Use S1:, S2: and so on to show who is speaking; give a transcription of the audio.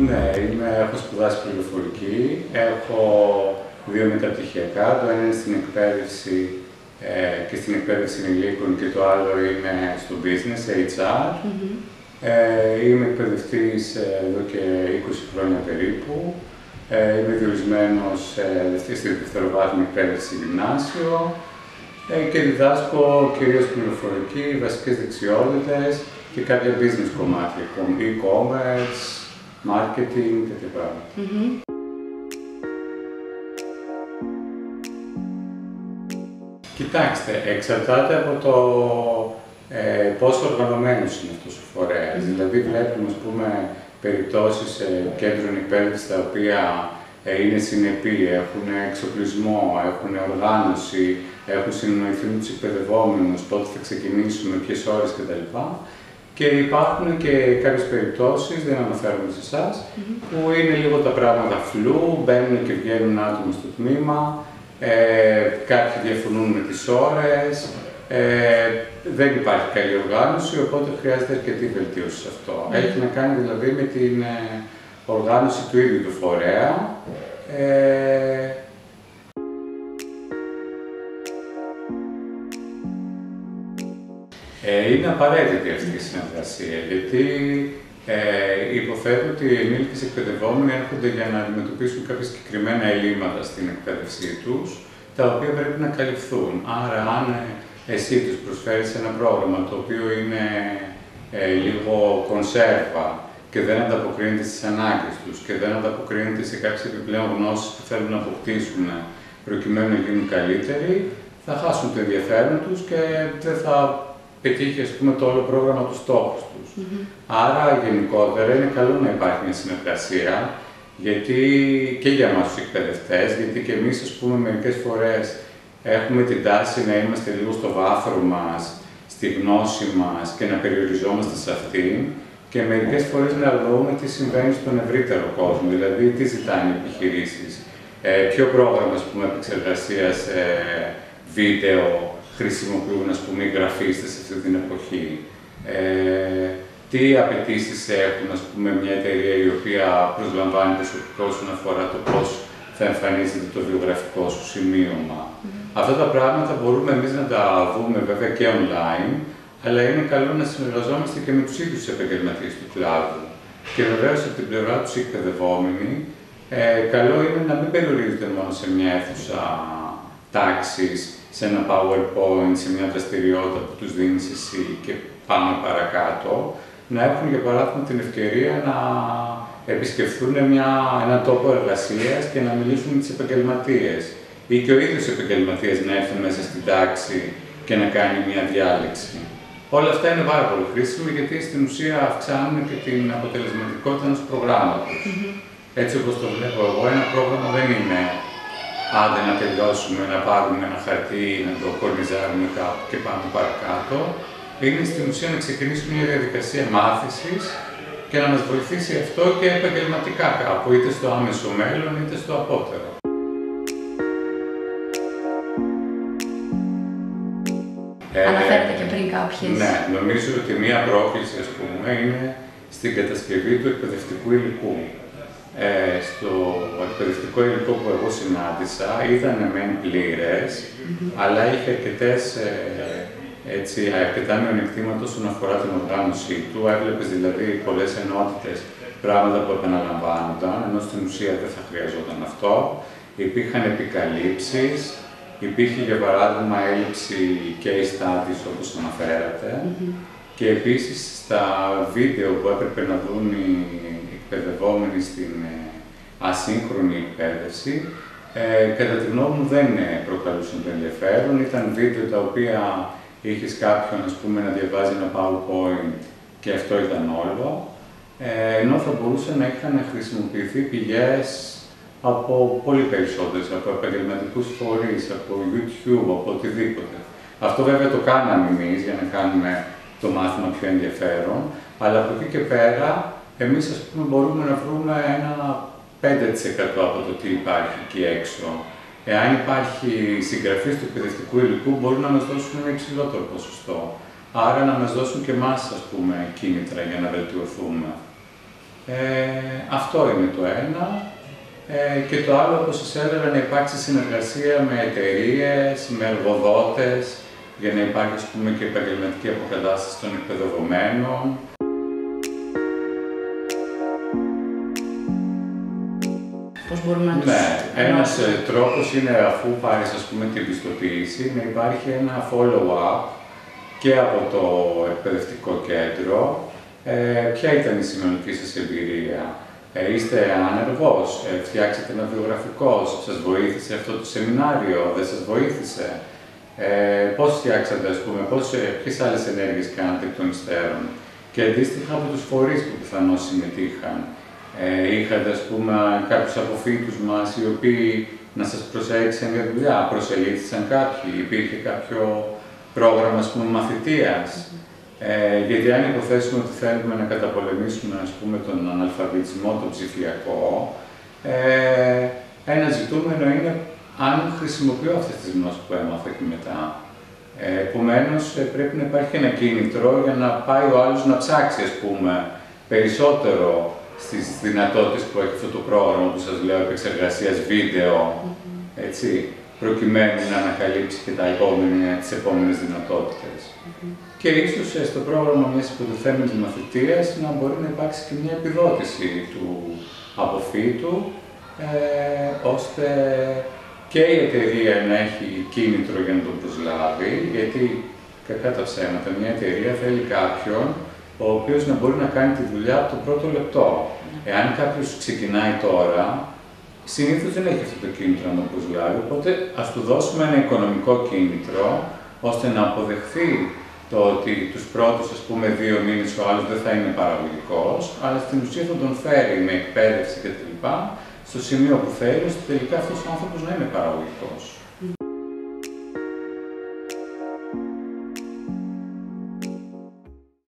S1: Ναι, έχω σπουδάσει πληροφορική, έχω 2 μεταπτυχιακά, το ένα είναι στην εκπαίδευση και στην εκπαίδευση ενηλίκων και το άλλο είναι στο business, HR. Είμαι εκπαιδευτής εδώ και 20 χρόνια περίπου. Είμαι διορισμένος στη δευτεροβάθμια εκπαίδευση γυμνάσιο και διδάσκω κυρίως πληροφορική, βασικές δεξιότητες και κάποια business κομμάτια, e-commerce, marketing, τέτοια πράγματα. Κοιτάξτε, εξαρτάται από το πόσο οργανωμένος είναι αυτός ο φορέας. Δηλαδή, βλέπουμε, ας πούμε, περιπτώσεις κέντρων εκπαίδευσης τα οποία είναι συνεπή, έχουν εξοπλισμό, έχουν οργάνωση, έχουν συνεννοηθεί με τους εκπαιδευόμενους, πότε θα ξεκινήσουμε, ποιες ώρες κτλ. Και υπάρχουν και κάποιες περιπτώσεις, δεν αναφέρομαι σε εσάς, που είναι λίγο τα πράγματα φλού, μπαίνουν και βγαίνουν άτομα στο τμήμα, κάποιοι διαφωνούν με τις ώρες, δεν υπάρχει καλή οργάνωση, οπότε χρειάζεται αρκετή βελτίωση σε αυτό. Έχει να κάνει δηλαδή με την οργάνωση του ίδιου του φορέα. Είναι απαραίτητη αυτή η συνεργασία, γιατί υποθέτω ότι οι ενήλικες εκπαιδευόμενοι έρχονται για να αντιμετωπίσουν κάποια συγκεκριμένα ελλείμματα στην εκπαίδευσή τους, τα οποία πρέπει να καλυφθούν. Άρα, αν εσύ τους προσφέρεις ένα πρόγραμμα το οποίο είναι λίγο κονσέρβα και δεν ανταποκρίνεται στις ανάγκες τους και δεν ανταποκρίνεται σε κάποιες επιπλέον γνώσεις που θέλουν να αποκτήσουν προκειμένου να γίνουν καλύτεροι, θα χάσουν το ενδιαφέρον τους και δεν θα πετύχει, ας πούμε, το όλο πρόγραμμα τους στόχους τους. Άρα, γενικότερα, είναι καλό να υπάρχει μια συνεργασία, γιατί και για εμάς τους εκπαιδευτές, γιατί και εμείς, ας πούμε, μερικές φορές έχουμε την τάση να είμαστε λίγο στο βάθρο μας, στη γνώση μας και να περιοριζόμαστε σε αυτήν και μερικές φορές να αγνοούμε τι συμβαίνει στον ευρύτερο κόσμο, δηλαδή τι ζητάνε οι επιχειρήσεις, ποιο πρόγραμμα, ας πούμε, επεξεργασίας βίντεο χρησιμοποιούν, ας πούμε, οι γραφίστες σε αυτή την εποχή. Τι απαιτήσεις έχουν, ας πούμε, μια εταιρεία η οποία προσλαμβάνει προσωπικό όσον αφορά το πώς θα εμφανίζεται το βιογραφικό σου σημείωμα. Αυτά τα πράγματα μπορούμε εμείς να τα δούμε βέβαια και online, αλλά είναι καλό να συνεργαζόμαστε και με τους ίδιους επαγγελματίες του κλάδου. Και βεβαίως από την πλευρά τους οι εκπαιδευόμενοι, καλό είναι να μην περιορίζονται μόνο σε μια αίθουσα τάξης, σε ένα PowerPoint, σε μια δραστηριότητα που τους δίνεις εσύ και πάμε παρακάτω, να έχουν για παράδειγμα την ευκαιρία να επισκεφθούν έναν τόπο εργασίας και να μιλήσουν με τις επαγγελματίες ή και ο ίδιος επαγγελματίας να έρθει μέσα στην τάξη και να κάνει μια διάλεξη. Όλα αυτά είναι πάρα πολύ χρήσιμα γιατί στην ουσία αυξάνουν και την αποτελεσματικότητα ενός προγράμματος. Έτσι όπως το βλέπω εγώ, ένα πρόγραμμα δεν είναι άντε να τελειώσουμε, να πάρουμε ένα χαρτί, να το κορνιζάρουμε κάπου και πάμε παρακάτω. Είναι στην ουσία να ξεκινήσουμε μια διαδικασία μάθησης και να μας βοηθήσει αυτό και επαγγελματικά κάπου, είτε στο άμεσο μέλλον είτε στο απότερο.
S2: Αναφέρετε και πριν κάποιες.
S1: Ναι, νομίζω ότι μία πρόκληση, ας πούμε, είναι στην κατασκευή του εκπαιδευτικού υλικού. Στο εκπαιδευτικό υλικό που εγώ συνάντησα ήταν μεν πλήρες, αλλά είχε αρκετά μειονεκτήματα όσον αφορά την οργάνωσή του. Έβλεπες δηλαδή πολλές ενότητες, πράγματα που επαναλαμβάνονταν, ενώ στην ουσία δεν θα χρειαζόταν αυτό. Υπήρχαν επικαλύψεις, υπήρχε για παράδειγμα έλλειψη case studies όπως αναφέρατε και επίσης στα βίντεο που έπρεπε να δουν οι εκπαιδευόμενοι στην ασύγχρονη εκπαίδευση, κατά τη γνώμη μου δεν προκαλούσαν το ενδιαφέρον. Ήταν βίντεο τα οποία είχες κάποιον, ας πούμε, να διαβάζει ένα PowerPoint και αυτό ήταν όλο, ενώ θα μπορούσαν να είχαν χρησιμοποιηθεί πηγές από πολύ περισσότερες, από επαγγελματικούς φορείς, από YouTube, από οτιδήποτε. Αυτό βέβαια το κάναμε εμείς για να κάνουμε το μάθημα πιο ενδιαφέρον, αλλά από εκεί και πέρα εμείς, ας πούμε, μπορούμε να βρούμε ένα 5% από το τι υπάρχει εκεί έξω. Εάν υπάρχει συγγραφή του εκπαιδευτικού υλικού, μπορούν να μας δώσουν ένα υψηλότερο ποσοστό. Άρα να μας δώσουν και εμάς, ας πούμε, κίνητρα για να βελτιωθούμε. Αυτό είναι το ένα. Και το άλλο, όπως σας έλεγα, να υπάρξει συνεργασία με εταιρείες, με εργοδότες, για να υπάρχει, ας πούμε, και επαγγελματική αποκατάσταση των εκπαιδευομένων.
S2: Πώς μπορούμε να τους...
S1: Ναι, ένας τρόπος είναι, αφού πάρεις, ας πούμε, την πιστοποίηση, να υπάρχει ένα follow-up και από το εκπαιδευτικό κέντρο. Ποια ήταν η συνολική σας εμπειρία? Είστε άνεργος, φτιάξετε ένα βιογραφικό, σας βοήθησε αυτό το σεμινάριο, δεν σας βοήθησε? Πώς φτιάξατε, ας πούμε, ποιες άλλες ενέργειες κάνατε εκ των υστέρων? Και αντίστοιχα από τους φορείς που πιθανώς συμμετείχαν. Είχατε, ας πούμε, κάποιους αποφύτους μας οι οποίοι να σας προσέξαν για δουλειά, προσελήφθησαν κάποιοι, υπήρχε κάποιο πρόγραμμα, ας πούμε, μαθητείας? Γιατί αν υποθέσουμε ότι θέλουμε να καταπολεμήσουμε, ας πούμε, τον αναλφαβητισμό, τον ψηφιακό, ένα ζητούμενο είναι αν χρησιμοποιώ αυτές τις γνώσεις που έμαθα και μετά. Επομένως, πρέπει να υπάρχει ένα κίνητρο για να πάει ο άλλος να ψάξει, ας πούμε, περισσότερο στις δυνατότητες που έχει αυτό το πρόγραμμα που σας λέω, επεξεργασίας βίντεο, έτσι, προκειμένου να ανακαλύψει και τις επόμενες δυνατότητες. Και ίσως στο πρόγραμμα μιας υποτιθέμενης μαθητείας να μπορεί να υπάρξει και μια επιδότηση του αποφύτου, ώστε και η εταιρεία να έχει κίνητρο για να τον προσλάβει, γιατί κακά τα ψέματα, μια εταιρεία θέλει κάποιον ο οποίος να μπορεί να κάνει τη δουλειά από το πρώτο λεπτό. Εάν κάποιος ξεκινάει τώρα, συνήθως δεν έχει αυτό το κίνητρο να τον προσλάβει, οπότε ας του δώσουμε ένα οικονομικό κίνητρο, ώστε να αποδεχθεί το ότι τους πρώτους, ας πούμε, 2 μήνες ο άλλος δεν θα είναι παραγωγικός, αλλά στην ουσία θα τον φέρει με εκπαίδευση κτλ. Στο σημείο που θέλει, ώστε τελικά αυτός ο άνθρωπος να είναι παραγωγικός.